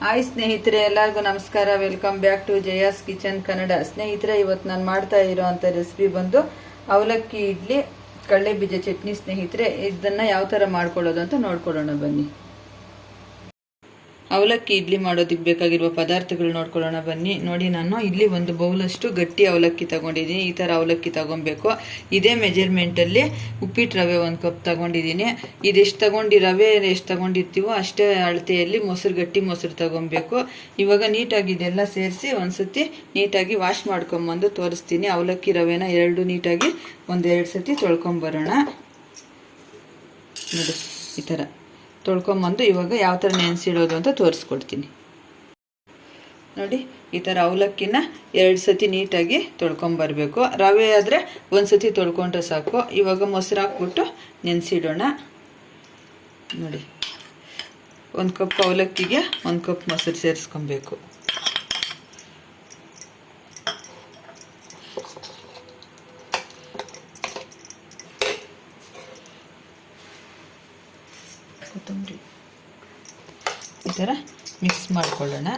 Hi ಸ್ನೇಹಿತರೆ, ಎಲ್ಲರಿಗೂ ನಮಸ್ಕಾರ. Welcome back to Jaya's kitchen Kannada. ಸ್ನೇಹಿತರೆ, ಇವತ್ತು ನಾನು ಮಾಡ್ತಾ ಇರೋವಂಥ ರೆಸಿಪಿ ಬಂದು ಅವಲಕ್ಕಿ ಇಡ್ಲಿ ಕಡಲೆ ಬೀಜ ಚಟ್ನಿ. ಸ್ನೇಹಿತರೆ, ಇದನ್ನು ಯಾವ ಥರ ಮಾಡ್ಕೊಳ್ಳೋದು ಅಂತ ನೋಡ್ಕೊಳ್ಳೋಣ ಬನ್ನಿ. ಅವಲಕ್ಕಿ ಇಡ್ಲಿ ಮಾಡೋದಕ್ಕೆ ಬೇಕಾಗಿರುವ ಪದಾರ್ಥಗಳು ನೋಡ್ಕೊಳ್ಳೋಣ ಬನ್ನಿ. ನೋಡಿ, ನಾನು ಇಲ್ಲಿ ಒಂದು ಬೌಲಷ್ಟು ಗಟ್ಟಿ ಅವಲಕ್ಕಿ ತಗೊಂಡಿದ್ದೀನಿ. ಈ ಥರ ಅವಲಕ್ಕಿ ತಗೊಬೇಕು. ಇದೇ ಮೆಜರ್ಮೆಂಟಲ್ಲಿ ಉಪ್ಪಿಟ್ಟು ರವೆ 1 ಕಪ್ ತಗೊಂಡಿದ್ದೀನಿ. ಇದೆಷ್ಟು ರವೆ ಎಷ್ಟು ತಗೊಂಡಿರ್ತೀವೋ ಅಷ್ಟೇ ಅಳತೆಯಲ್ಲಿ ಗಟ್ಟಿ ಮೊಸರು ತಗೊಬೇಕು. ಇವಾಗ ನೀಟಾಗಿ ಇದೆಲ್ಲ ಸೇರಿಸಿ ಒಂದ್ಸತಿ ನೀಟಾಗಿ ವಾಶ್ ಮಾಡ್ಕೊಂಬಂದು ತೋರಿಸ್ತೀನಿ. ಅವಲಕ್ಕಿ ರವೆನ ನೀಟಾಗಿ 1-2 ಸತಿ ತೊಳ್ಕೊಂಬರೋಣ. ನೋಡಿ, ಈ ಥರ ತೊಳ್ಕೊಂಬಂದು ಇವಾಗ ಯಾವ ಥರ ನೆನೆಸಿಡೋದು ಅಂತ ತೋರಿಸ್ಕೊಡ್ತೀನಿ. ನೋಡಿ, ಈ ಥರ ಅವಲಕ್ಕಿನ 2 ಸತಿ ನೀಟಾಗಿ ತೊಳ್ಕೊಂಬರ್ಬೇಕು. ರವೆ ಆದರೆ 1 ಸತಿ ತೊಳ್ಕೊಂಡ್ರೆ ಸಾಕು. ಇವಾಗ ಮೊಸರು ಹಾಕ್ಬಿಟ್ಟು ನೆನೆಸಿಡೋಣ. ನೋಡಿ, 1 ಕಪ್ ಅವಲಕ್ಕಿಗೆ 1 ಕಪ್ ಮೊಸರು ಸೇರಿಸ್ಕೊಬೇಕು. ಕೊತ್ತಂಬರಿ ಈ ಥರ ಮಿಕ್ಸ್ ಮಾಡ್ಕೊಳ್ಳೋಣ.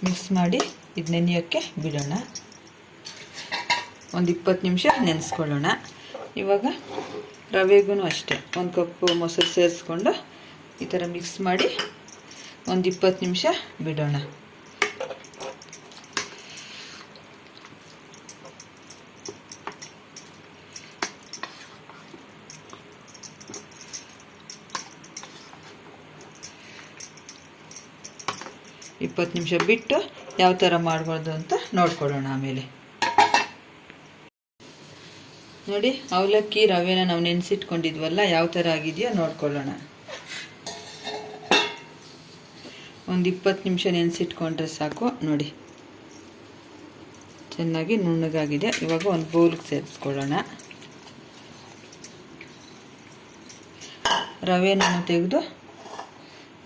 ಮಿಕ್ಸ್ ಮಾಡಿ ಇದು ನೆನೆಯೋಕ್ಕೆ ಬಿಡೋಣ. ಒಂದು 20 ನಿಮಿಷ ನೆನೆಸ್ಕೊಳ್ಳೋಣ. ಇವಾಗ ರವೆಗೂ ಅಷ್ಟೇ 1 ಕಪ್ ಮೊಸರು ಸೇರಿಸ್ಕೊಂಡು ಈ ಥರ ಮಿಕ್ಸ್ ಮಾಡಿ ಒಂದು 20 ನಿಮಿಷ ಬಿಡೋಣ. ಇಪ್ಪತ್ತು ನಿಮಿಷ ಬಿಟ್ಟು ಯಾವ ಥರ ಮಾಡ್ಬೋದು ಅಂತ ನೋಡ್ಕೊಳ್ಳೋಣ ಆಮೇಲೆ. ನೋಡಿ, ಅವಲಕ್ಕಿ ರವೆನ ನಾವು ನೆನೆಸಿಟ್ಕೊಂಡಿದ್ವಲ್ಲ, ಯಾವ ಥರ ಆಗಿದೆಯೋ ನೋಡ್ಕೊಳ್ಳೋಣ. ಒಂದು 20 ನಿಮಿಷ ನೆನೆಸಿಟ್ಕೊಂಡ್ರೆ ಸಾಕು. ನೋಡಿ, ಚೆನ್ನಾಗಿ ನುಣ್ಣಗಾಗಿದೆ. ಇವಾಗ ಒಂದು ಬೌಲ್ಗೆ ಸೇರಿಸ್ಕೊಳ್ಳೋಣ. ರವೆನ ತೆಗೆದು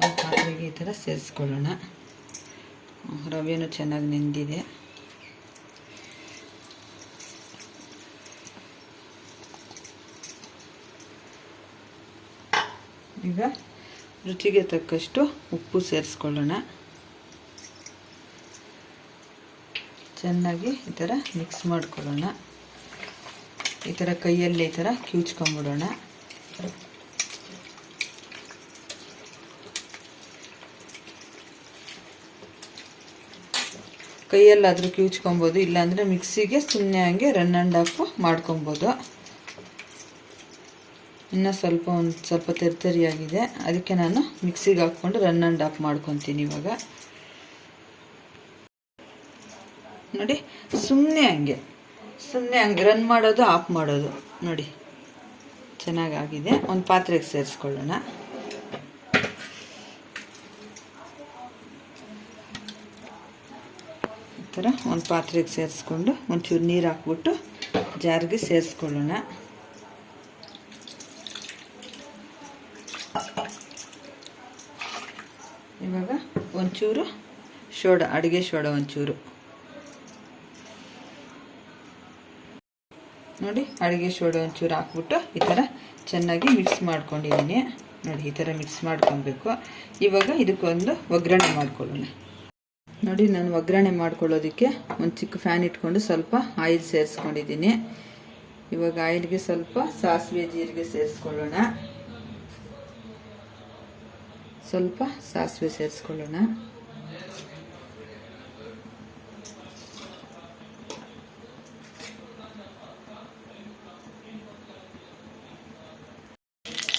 ಒಂದು ಪಾತ್ರೆಗೆ ಈ ಥರ ಸೇರಿಸ್ಕೊಳ್ಳೋಣ. ರವೆನೂ ಚೆನ್ನಾಗಿ ನೆಂದಿದೆ. ಈಗ ರುಚಿಗೆ ತಕ್ಕಷ್ಟು ಉಪ್ಪು ಸೇರಿಸ್ಕೊಳ್ಳೋಣ. ಚೆನ್ನಾಗಿ ಈ ಥರ ಮಿಕ್ಸ್ ಮಾಡ್ಕೊಳ್ಳೋಣ. ಈ ಥರ ಕೈಯಲ್ಲಿ ಈ ಥರ ಕಿವುಚ್ಕೊಂಬಿಡೋಣ. ಕೈಯಲ್ಲಾದರೂ ಕಿವುಚ್ಕೊಬೋದು, ಇಲ್ಲಾಂದರೆ ಮಿಕ್ಸಿಗೆ ಸುಮ್ಮನೆ ಹಂಗೆ ರನ್ ಆ್ಯಂಡ್ ಆಫ್ ಮಾಡ್ಕೊಬೋದು. ಇನ್ನು ಒಂದು ಸ್ವಲ್ಪ ತೆರ್ತರಿಯಾಗಿದೆ, ಅದಕ್ಕೆ ನಾನು ಮಿಕ್ಸಿಗೆ ಹಾಕ್ಕೊಂಡು ರನ್ ಆ್ಯಂಡ್ ಆಫ್ ಮಾಡ್ಕೊತೀನಿ. ಇವಾಗ ನೋಡಿ, ಸುಮ್ಮನೆ ಹಂಗೆ ರನ್ ಮಾಡೋದು, ಆಫ್ ಮಾಡೋದು. ನೋಡಿ, ಚೆನ್ನಾಗಾಗಿದೆ. ಒಂದು ಪಾತ್ರೆಗೆ ಸೇರಿಸ್ಕೊಳ್ಳೋಣ. ಈ ಥರ ಒಂದು ಪಾತ್ರೆಗೆ ಸೇರಿಸ್ಕೊಂಡು ಒಂಚೂರು ನೀರು ಹಾಕ್ಬಿಟ್ಟು ಜಾರಿಗೆ ಸೇರಿಸ್ಕೊಳ್ಳೋಣ. ಇವಾಗ ಒಂಚೂರು ಅಡುಗೆ ಸೋಡಾ ಒಂಚೂರು. ನೋಡಿ, ಅಡುಗೆ ಸೋಡಾ ಒಂಚೂರು ಹಾಕ್ಬಿಟ್ಟು ಈ ಥರ ಚೆನ್ನಾಗಿ ಮಿಕ್ಸ್ ಮಾಡ್ಕೊಂಡಿದ್ದೀನಿ. ನೋಡಿ, ಈ ಥರ ಮಿಕ್ಸ್ ಮಾಡ್ಕೊಬೇಕು. ಇವಾಗ ಇದಕ್ಕೊಂದು ಒಗ್ಗರಣೆ ಮಾಡ್ಕೊಳ್ಳೋಣ. ನೋಡಿ, ನಾನು ಒಗ್ಗರಣೆ ಮಾಡ್ಕೊಳ್ಳೋದಕ್ಕೆ ಒಂದು ಚಿಕ್ಕ ಫ್ಯಾನ್ ಇಟ್ಕೊಂಡು ಸ್ವಲ್ಪ ಆಯಿಲ್ ಸೇರಿಸ್ಕೊಂಡಿದ್ದೀನಿ. ಇವಾಗ ಆಯಿಲ್ಗೆ ಸ್ವಲ್ಪ ಸಾಸಿವೆ ಜೀರಿಗೆ ಸೇರಿಸ್ಕೊಳ್ಳೋಣ. ಸ್ವಲ್ಪ ಸಾಸಿವೆ ಸೇರಿಸ್ಕೊಳ್ಳೋಣ.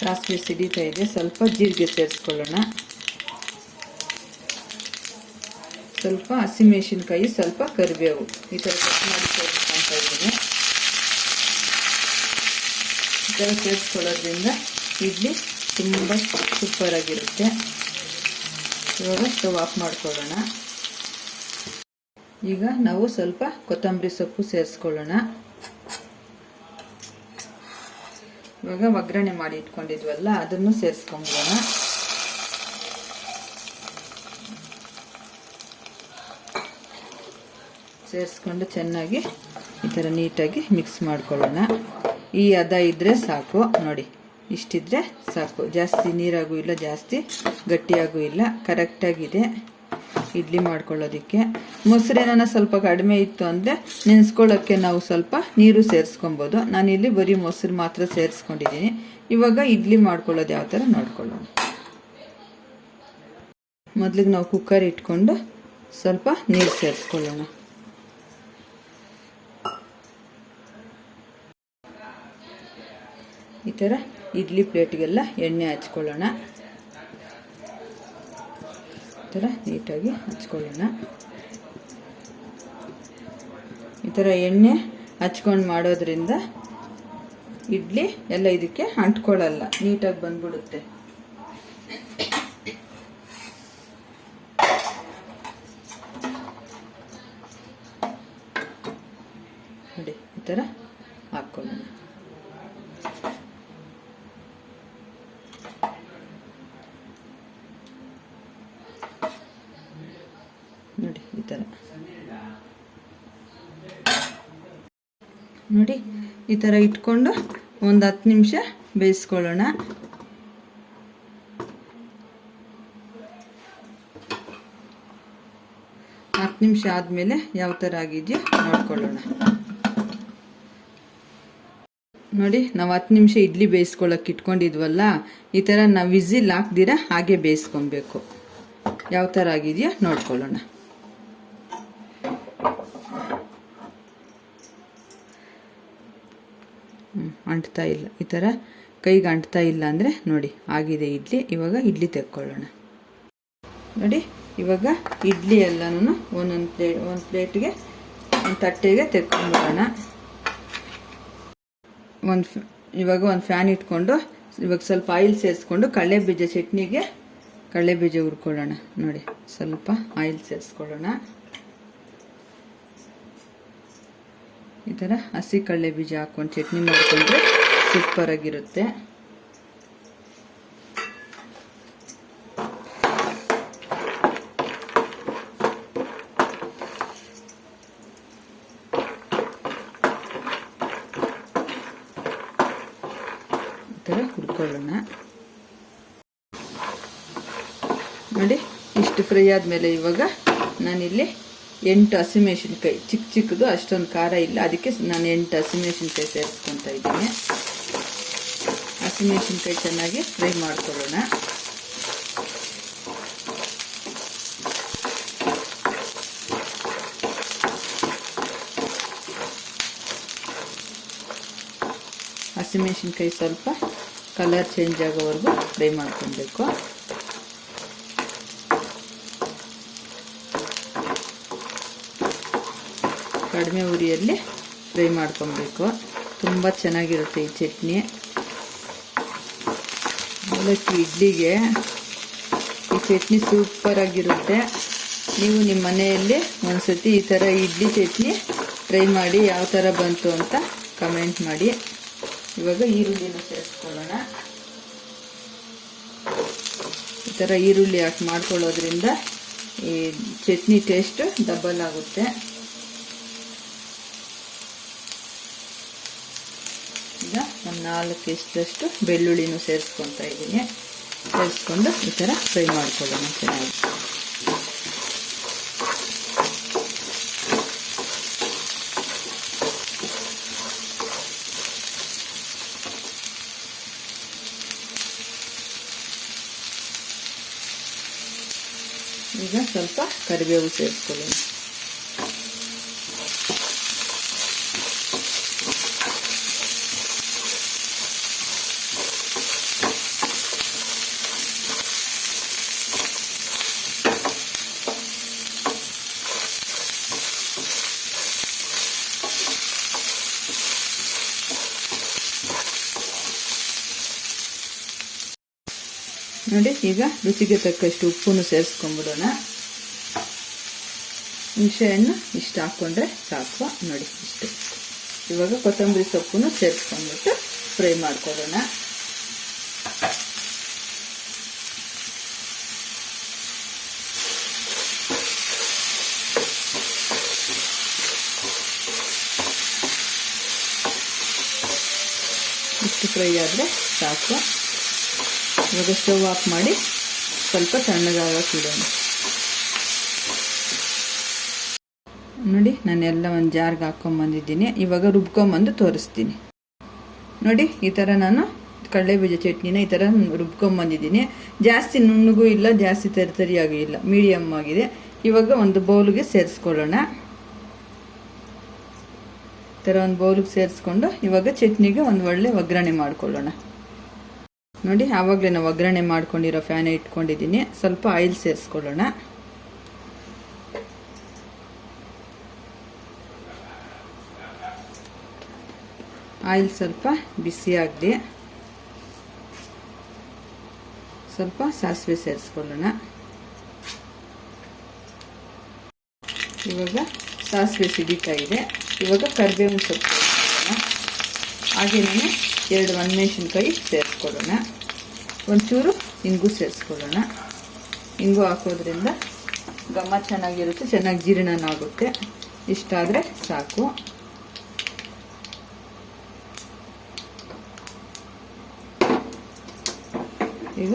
ಸಾಸಿವೆ ಸಿಡಿತಾ ಇದೆ. ಸ್ವಲ್ಪ ಜೀರಿಗೆ ಸೇರಿಸ್ಕೊಳ್ಳೋಣ. ಸ್ವಲ್ಪ ಹಸಿಮೆಣಸಿನ್ಕಾಯಿ, ಸ್ವಲ್ಪ ಕರಿಬೇವು ಈ ಥರ ಕಟ್ ಮಾಡಿ ಸೇರಿಸ್ಕೊಳ್ತಾ ಇದ್ದೀನಿ. ಈ ಥರ ಸೇರಿಸ್ಕೊಳ್ಳೋದ್ರಿಂದ ಇಡ್ಲಿ ತುಂಬ ಸೂಪರಾಗಿರುತ್ತೆ. ಇವಾಗ ಸ್ಟವ್ ಆಫ್ ಮಾಡ್ಕೊಳ್ಳೋಣ. ಈಗ ನಾವು ಸ್ವಲ್ಪ ಕೊತ್ತಂಬರಿ ಸೊಪ್ಪು ಸೇರಿಸ್ಕೊಳ್ಳೋಣ. ಇವಾಗ ಒಗ್ಗರಣೆ ಮಾಡಿ ಇಟ್ಕೊಂಡಿದ್ವಲ್ಲ, ಅದನ್ನು ಸೇರಿಸ್ಕೊಂಬಿಡೋಣ. ಸೇರಿಸ್ಕೊಂಡು ಚೆನ್ನಾಗಿ ಈ ಥರ ನೀಟಾಗಿ ಮಿಕ್ಸ್ ಮಾಡ್ಕೊಳ್ಳೋಣ. ಈ ಹದ ಇದ್ದರೆ ಸಾಕು. ನೋಡಿ, ಇಷ್ಟಿದ್ರೆ ಸಾಕು. ಜಾಸ್ತಿ ನೀರಾಗೂ ಇಲ್ಲ, ಜಾಸ್ತಿ ಗಟ್ಟಿಯಾಗೂ ಇಲ್ಲ, ಕರೆಕ್ಟಾಗಿದೆ ಇಡ್ಲಿ ಮಾಡ್ಕೊಳ್ಳೋದಕ್ಕೆ. ಮೊಸರೇನ ಸ್ವಲ್ಪ ಕಡಿಮೆ ಇತ್ತು ಅಂದರೆ ನೆನೆಸ್ಕೊಳ್ಳೋಕ್ಕೆ ನಾವು ಸ್ವಲ್ಪ ನೀರು ಸೇರಿಸ್ಕೊಬೋದು. ನಾನಿಲ್ಲಿ ಬರೀ ಮೊಸರು ಮಾತ್ರ ಸೇರಿಸ್ಕೊಂಡಿದ್ದೀನಿ. ಇವಾಗ ಇಡ್ಲಿ ಮಾಡ್ಕೊಳ್ಳೋದು ಯಾವ ಥರ ನೋಡ್ಕೊಳ್ಳೋಣ. ಮೊದಲಿಗೆ ನಾವು ಕುಕ್ಕರ್ ಇಟ್ಕೊಂಡು ಸ್ವಲ್ಪ ನೀರು ಸೇರಿಸ್ಕೊಳ್ಳೋಣ. ಈ ಥರ ಇಡ್ಲಿ ಪ್ಲೇಟ್ಗೆಲ್ಲ ಎಣ್ಣೆ ಹಚ್ಕೊಳ್ಳೋಣ. ಈ ಥರ ನೀಟಾಗಿ ಹಚ್ಕೊಳ್ಳೋಣ. ಈ ಥರ ಎಣ್ಣೆ ಹಚ್ಕೊಂಡು ಮಾಡೋದ್ರಿಂದ ಇಡ್ಲಿ ಎಲ್ಲ ಇದಕ್ಕೆ ಅಂಟ್ಕೊಳ್ಳಲ್ಲ, ನೀಟಾಗಿ ಬಂದ್ಬಿಡುತ್ತೆ. ನೋಡಿ ಈ ಥರ ಹಾಕ್ಕೊಳ್ಳೋಣ. ನೋಡಿ ಈ ಥರ ನೋಡಿ ಈ ಥರ ಇಟ್ಕೊಂಡು ಒಂದು 10 ನಿಮಿಷ ಬೇಯಿಸ್ಕೊಳ್ಳೋಣ. ನಿಮಿಷ ಆದಮೇಲೆ ಯಾವ ಥರ ಆಗಿದೆಯೋ ನೋಡ್ಕೊಳ್ಳೋಣ. ನೋಡಿ ನಾವು 10 ನಿಮಿಷ ಇಡ್ಲಿ ಬೇಯಿಸ್ಕೊಳ್ಳೋಕೆ ಇಟ್ಕೊಂಡಿದ್ವಲ್ಲ, ಈ ಥರ ನಾವು ವಿಸಿಲ್ ಹಾಕ್ದಿರ ಹಾಗೆ ಬೇಯಿಸ್ಕೊಬೇಕು. ಯಾವ ಥರ ಆಗಿದೆಯೋ ನೋಡ್ಕೊಳ್ಳೋಣ. ಅಂಟ್ತಾ ಇಲ್ಲ, ಈ ಥರ ಕೈಗೆ ಅಂಟ್ತಾ ಇಲ್ಲ ಅಂದರೆ ನೋಡಿ ಆಗಿದೆ ಇಡ್ಲಿ. ಇವಾಗ ಇಡ್ಲಿ ತೆಕ್ಕೊಳ್ಳೋಣ. ನೋಡಿ ಇವಾಗ ಇಡ್ಲಿ ಎಲ್ಲನೂ ಒಂದೊಂದು ಪ್ಲೇಟ್ಗೆ ಒಂದು ತಟ್ಟೆಗೆ ತೆಕ್ಕೊಂಡ್ಬಿಡೋಣ. ಇವಾಗ ಒಂದು ಫ್ಯಾನ್ ಇಟ್ಕೊಂಡು ಇವಾಗ ಸ್ವಲ್ಪ ಆಯಿಲ್ ಸೇರಿಸ್ಕೊಂಡು ಕಡಲೆಬೀಜ ಚಟ್ನಿಗೆ ಕಡಲೆಬೀಜ ಹುರ್ಕೊಳ್ಳೋಣ. ನೋಡಿ ಸ್ವಲ್ಪ ಆಯಿಲ್ ಸೇರಿಸ್ಕೊಳ್ಳೋಣ. ಈ ಥರ ಹಸಿ ಕಡಲೆಬೀಜ ಹಾಕ್ಕೊಂಡು ಚಟ್ನಿ ಮಾಡಿಕೊಂಡ್ರೆ ಸೂಪರಾಗಿರುತ್ತೆ. ಈ ಥರ ಹುರ್ಕೊಳ್ಳೋಣ. ನೋಡಿ ಇಷ್ಟು ಫ್ರೈ ಆದಮೇಲೆ ಇವಾಗ ನಾನಿಲ್ಲಿ 8 ಹಸಿಮೆಣಸಿನ್ಕಾಯಿ, ಚಿಕ್ಕ ಚಿಕ್ಕದು, ಅಷ್ಟೊಂದು ಖಾರ ಇಲ್ಲ, ಅದಕ್ಕೆ ನಾನು 8 ಹಸಿಮೆಣಸಿನ್ಕಾಯಿ ಸೇರಿಸ್ಕೊತಾ ಇದ್ದೀನಿ. ಹಸಿಮೆಣಸಿನ್ಕಾಯಿ ಚೆನ್ನಾಗಿ ಫ್ರೈ ಮಾಡ್ಕೊಳ್ಳೋಣ. ಹಸಿಮೆಣಸಿನ್ಕಾಯಿ ಸ್ವಲ್ಪ ಕಲರ್ ಚೇಂಜ್ ಆಗೋವರೆಗೂ ಫ್ರೈ ಮಾಡ್ಕೊಬೇಕು. ಕಡಿಮೆ ಉರಿಯಲ್ಲಿ ಫ್ರೈ ಮಾಡ್ಕೊಬೇಕು. ತುಂಬ ಚೆನ್ನಾಗಿರುತ್ತೆ ಈ ಚಟ್ನಿ. ಅವಲಕ್ಕಿ ಇಡ್ಲಿಗೆ ಈ ಚಟ್ನಿ ಸೂಪರಾಗಿರುತ್ತೆ. ನೀವು ನಿಮ್ಮ ಮನೆಯಲ್ಲಿ ಒಂದ್ಸತಿ ಈ ಥರ ಇಡ್ಲಿ ಚಟ್ನಿ ಟ್ರೈ ಮಾಡಿ ಯಾವ ಥರ ಬಂತು ಅಂತ ಕಮೆಂಟ್ ಮಾಡಿ. ಇವಾಗ ಈರುಳ್ಳಿನ ಸೇರಿಸ್ಕೊಳ್ಳೋಣ. ಈ ಥರ ಈರುಳ್ಳಿ ಹಾಕಿ ಮಾಡ್ಕೊಳ್ಳೋದ್ರಿಂದ ಈ ಚಟ್ನಿ ಟೇಸ್ಟ್ ಡಬಲ್ ಆಗುತ್ತೆ. ಈಗ ಒಂದು 4 ಎಷ್ಟರಷ್ಟು ಬೆಳ್ಳುಳ್ಳಿನೂ ಸೇರಿಸ್ಕೊತಾ ಇದ್ದೀನಿ. ಸೇರಿಸ್ಕೊಂಡು ಈ ಥರ ಫ್ರೈ ಮಾಡ್ಕೊಳ್ಳೋಣ ಚೆನ್ನಾಗಿ. ಈಗ ಸ್ವಲ್ಪ ಕರಿಬೇವು ಸೇರಿಸ್ಕೊಳ್ಳೋಣ. ನೋಡಿ ಈಗ ರುಚಿಗೆ ತಕ್ಕಷ್ಟು ಉಪ್ಪನ್ನು ಸೇರಿಸ್ಕೊಂಡ್ಬಿಡೋಣ. ಹುಣಸೆಹಣ್ಣು ಇಷ್ಟು ಹಾಕ್ಕೊಂಡ್ರೆ ಸಾಕು. ನೋಡಿ ಇಷ್ಟು. ಇವಾಗ ಕೊತ್ತಂಬರಿ ಸೊಪ್ಪನ್ನು ಸೇರಿಸ್ಕೊಂಡ್ಬಿಟ್ಟು ಫ್ರೈ ಮಾಡ್ಕೊಳ್ಳೋಣ. ಇಷ್ಟು ಇಷ್ಟು ಫ್ರೈ ಆದರೆ ಸಾಕು. ಇವಾಗ ಸ್ಟವ್ ಆಫ್ ಮಾಡಿ ಸ್ವಲ್ಪ ತಣ್ಣಗಾಗಕ್ಕೆ ಇಡೋಣ. ನೋಡಿ ನಾನೆಲ್ಲ ಒಂದು ಜಾರ್ಗೆ ಹಾಕ್ಕೊಂಬಂದಿದ್ದೀನಿ. ಇವಾಗ ರುಬ್ಕೊಂಬಂದು ತೋರಿಸ್ತೀನಿ. ನೋಡಿ ಈ ಥರ ನಾನು ಕಡಲೆಬೀಜ ಚಟ್ನಿನ ಈ ಥರ ರುಬ್ಕೊಂಬಂದಿದ್ದೀನಿ. ಜಾಸ್ತಿ ನುಣ್ಣಗೂ ಇಲ್ಲ, ಜಾಸ್ತಿ ತರಿತರಿಯಾಗೂ ಇಲ್ಲ, ಮೀಡಿಯಮ್ ಆಗಿದೆ. ಇವಾಗ ಒಂದು ಬೌಲ್ಗೆ ಸೇರಿಸ್ಕೊಳ್ಳೋಣ. ಈ ಥರ ಒಂದು ಬೌಲ್ಗೆ ಸೇರಿಸ್ಕೊಂಡು ಇವಾಗ ಚಟ್ನಿಗೆ ಒಂದು ಒಳ್ಳೆ ಒಗ್ಗರಣೆ ಮಾಡ್ಕೊಳ್ಳೋಣ. ನೋಡಿ ಆವಾಗಲೇ ನಾವು ಒಗ್ಗರಣೆ ಮಾಡ್ಕೊಂಡಿರೋ ಫ್ಯಾನ್ ಇಟ್ಕೊಂಡಿದ್ದೀನಿ. ಸ್ವಲ್ಪ ಆಯಿಲ್ ಸೇರಿಸ್ಕೊಳ್ಳೋಣ. ಆಯಿಲ್ ಸ್ವಲ್ಪ ಬಿಸಿ ಆಗಲಿ. ಸ್ವಲ್ಪ ಸಾಸಿವೆ ಸೇರಿಸ್ಕೊಳ್ಳೋಣ. ಇವಾಗ ಸಾಸಿವೆ ಸಿಡಿತಾ ಇದೆ. ಇವಾಗ ಕರಿಬೇವಿನ ಸೊಪ್ಪು ಸೇರಿಸ್ಕೊಳ್ಳೋಣ. ಹಾಗೆಯೇ 2 ಒಣಮೆಣಸಿನ್ಕಾಯಿ ಸೇರಿಸ್ಕೊಳ್ಳೋಣ. ಒಂಚೂರು ಇಂಗು ಸೇರಿಸ್ಕೊಳ್ಳೋಣ. ಇಂಗು ಹಾಕೋದ್ರಿಂದ ಘಮ ಚೆನ್ನಾಗಿರುತ್ತೆ, ಚೆನ್ನಾಗಿ ಜೀರ್ಣನಾಗುತ್ತೆ. ಇಷ್ಟಾದರೆ ಸಾಕು. ಈಗ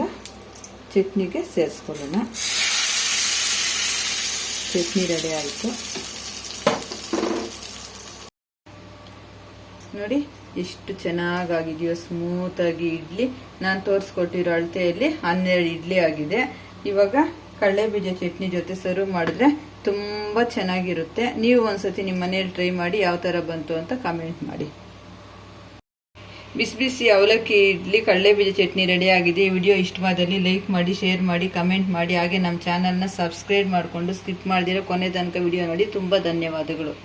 ಚಟ್ನಿಗೆ ಸೇರಿಸ್ಕೊಳ್ಳೋಣ. ಚಟ್ನಿ ರೆಡಿ ಆಯಿತು. ನೋಡಿ ಎಷ್ಟು ಚೆನ್ನಾಗಾಗಿದೆಯೋ, ಸ್ಮೂತಾಗಿ ಇಡ್ಲಿ. ನಾನು ತೋರಿಸ್ಕೊಟ್ಟಿರೋ ಅಳತೆಯಲ್ಲಿ 12 ಇಡ್ಲಿ ಆಗಿದೆ. ಇವಾಗ ಕಡಲೆಬೀಜ ಚಟ್ನಿ ಜೊತೆ ಸರ್ವ್ ಮಾಡಿದ್ರೆ ತುಂಬ ಚೆನ್ನಾಗಿರುತ್ತೆ. ನೀವು ಒಂದ್ಸತಿ ನಿಮ್ಮ ಮನೇಲಿ ಟ್ರೈ ಮಾಡಿ ಯಾವ ಥರ ಬಂತು ಅಂತ ಕಾಮೆಂಟ್ ಮಾಡಿ. ಬಿಸಿ ಬಿಸಿ ಅವಲಕ್ಕಿ ಇಡ್ಲಿ ಕಡಲೆಬೀಜ ಚಟ್ನಿ ರೆಡಿ ಆಗಿದೆ. ಈ ವಿಡಿಯೋ ಇಷ್ಟವಾದಲ್ಲಿ ಲೈಕ್ ಮಾಡಿ, ಶೇರ್ ಮಾಡಿ, ಕಮೆಂಟ್ ಮಾಡಿ. ಹಾಗೆ ನಮ್ಮ ಚಾನಲ್ನ ಸಬ್ಸ್ಕ್ರೈಬ್ ಮಾಡಿಕೊಂಡು ಸ್ಕಿಪ್ ಮಾಡಿದಿರೋ ಕೊನೆ ತನಕ ವಿಡಿಯೋ ನೋಡಿ. ತುಂಬ ಧನ್ಯವಾದಗಳು.